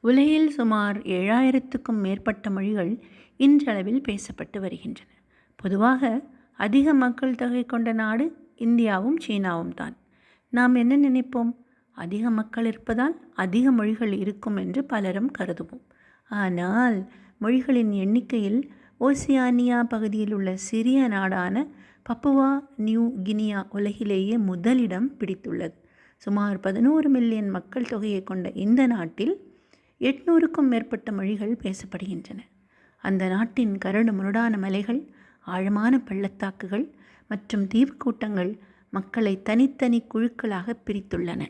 உலகில் சுமார் 7000க்கும் மேற்பட்ட மொழிகள் இன்றளவில் பேசப்பட்டு வருகின்றன. பொதுவாக அதிக மக்கள் தொகை கொண்ட நாடு இந்தியாவும் சீனாவும் தான். நாம் என்ன நினைப்போம்? அதிக மக்கள் இருப்பதால் அதிக மொழிகள் இருக்கும் என்று பலரும் கருதுவோம். ஆனால் மொழிகளின் எண்ணிக்கையில் ஓசியானியா பகுதியில் உள்ள சிறிய நாடான பப்புவா நியூ கினியா உலகிலேயே முதலிடம் பிடித்துள்ளது. சுமார் 11 மில்லியன் மக்கள் தொகையை கொண்ட இந்த நாட்டில் 800க்கும் மேற்பட்ட மொழிகள் பேசப்படுகின்றன. அந்த நாட்டின் கரடு முரடான மலைகள், ஆழமான பள்ளத்தாக்குகள் மற்றும் தீவுக்கூட்டங்கள் மக்களை தனித்தனி குழுக்களாக பிரித்துள்ளன.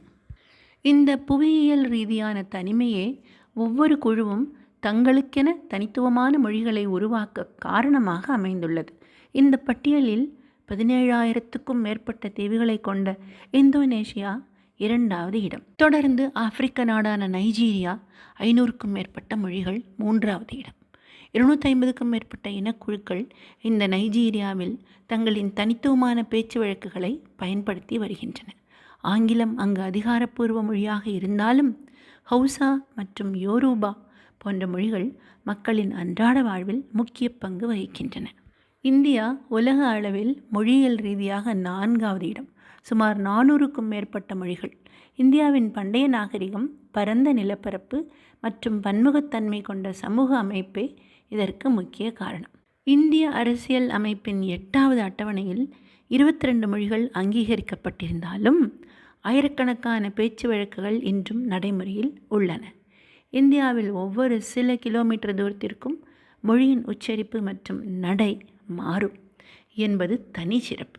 இந்த புவியியல் ரீதியான தனிமையே ஒவ்வொரு குழுவும் தங்களுக்கென தனித்துவமான மொழிகளை உருவாக்க காரணமாக அமைந்துள்ளது. இந்த பட்டியலில் 17,000க்கும் மேற்பட்ட தீவுகளை கொண்ட இந்தோனேஷியா 2வது இடம். தொடர்ந்து ஆப்பிரிக்க நாடான நைஜீரியா 500க்கும் மேற்பட்ட மொழிகள் 3வது இடம். 250க்கும் மேற்பட்ட இனக்குழுக்கள் இந்த நைஜீரியாவில் தங்களின் தனித்துவமான பேச்சு வழக்குகளை பயன்படுத்தி வருகின்றன. ஆங்கிலம் அங்கு அதிகாரப்பூர்வ மொழியாக இருந்தாலும் ஹவுசா மற்றும் யோரூபா போன்ற மொழிகள் மக்களின் அன்றாட வாழ்வில் முக்கிய பங்கு வகிக்கின்றன. இந்தியா உலக அளவில் மொழியியல் ரீதியாக 4வது இடம். சுமார் 400க்கும் மேற்பட்ட மொழிகள். இந்தியாவின் பண்டைய நாகரிகம், பரந்த நிலப்பரப்பு மற்றும் பன்முகத்தன்மை கொண்ட சமூக அமைப்பே இதற்கு முக்கிய காரணம். இந்திய அரசியல் அமைப்பின் 8வது அட்டவணையில் 22 மொழிகள் அங்கீகரிக்கப்பட்டிருந்தாலும் ஆயிரக்கணக்கான பேச்சு வழக்குகள் இன்றும் நடைமுறையில் உள்ளன. இந்தியாவில் ஒவ்வொரு சில கிலோமீட்டர் தூரத்திற்கும் மொழியின் உச்சரிப்பு மற்றும் நடை மாறும் என்பது தனி சிறப்பு.